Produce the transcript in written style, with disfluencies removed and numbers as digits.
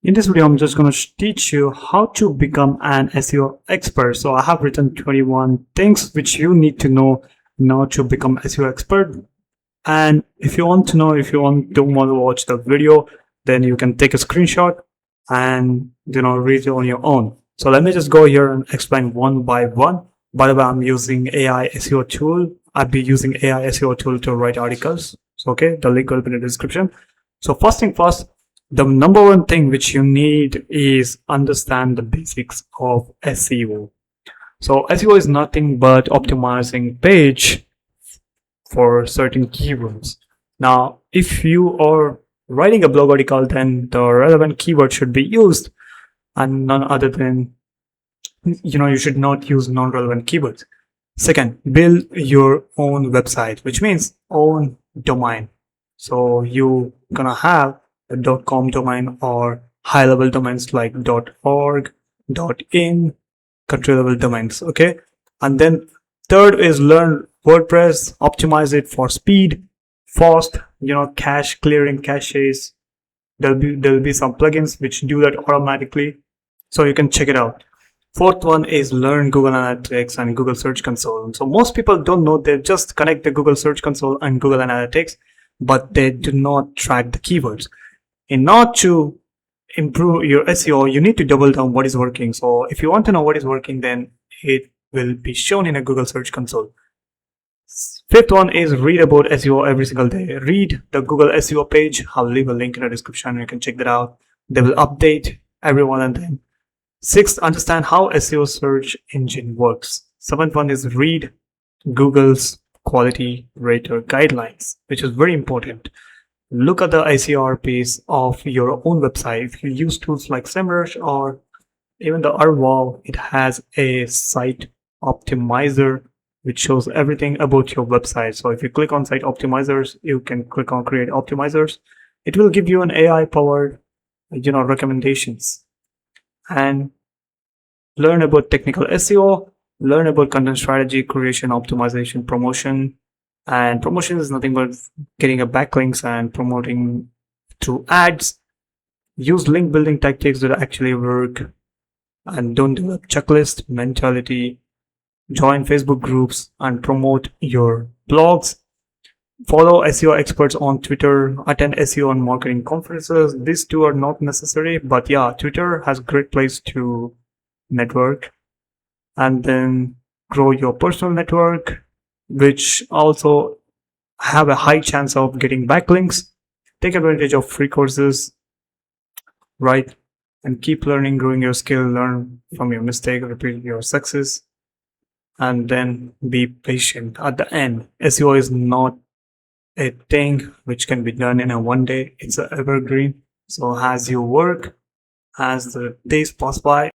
In this video, I'm just going to teach you how to become an SEO expert. So I have written 21 things which you need to know now to become SEO expert. And if you want to know, don't want to watch the video, then you can take a screenshot and read it on your own. So let me just go here and explain one by one. By the way, I'm using AI SEO tool. I'll be using AI SEO tool to write articles. So okay, the link will be in the description. So first thing first, the number one thing which you need is understand the basics of SEO. So SEO is nothing but optimizing page for certain keywords. Now, if you are writing a blog article, then the relevant keyword should be used and none other than, you should not use non-relevant keywords. Second, build your own website, which means own domain. So you're gonna have a .com domain or high-level domains like .org, .in, country-level domains, okay? And then third is learn WordPress, optimize it for speed, fast, cache clearing caches. There'll be some plugins which do that automatically, so you can check it out. Fourth one is learn Google Analytics and Google Search Console. So most people don't know, they just connect the Google Search Console and Google Analytics, but they do not track the keywords. In order to improve your SEO, you need to double down what is working. So if you want to know what is working, then it will be shown in a Google Search Console. Fifth one is read about SEO every single day. Read the Google SEO page. I'll leave a link in the description. You can check that out. They will update every one and then. Sixth, understand how SEO search engine works. Seventh one is read Google's quality rater guidelines, which is very important. Look at the ICRPs of your own website. If you use tools like SEMrush or even the Arwow, it has a site optimizer which shows everything about your website. So if you click on site optimizers, you can click on create optimizers. It will give you an AI powered, recommendations. And learn about technical SEO, learn about content strategy, creation, optimization, promotion. And promotion is nothing but getting a backlinks and promoting through ads. Use link building tactics that actually work, and don't develop checklist mentality. Join Facebook groups and promote your blogs. Follow SEO experts on Twitter. Attend SEO and marketing conferences. These two are not necessary, but yeah, Twitter has a great place to network. And then grow your personal network, which also have a high chance of getting backlinks. Take advantage of free courses, right? And keep learning, growing your skill, learn from your mistake, repeat your success, and then be patient. At the end, SEO is not a thing which can be done in a one day. It's an evergreen. So as you work, as the days pass by,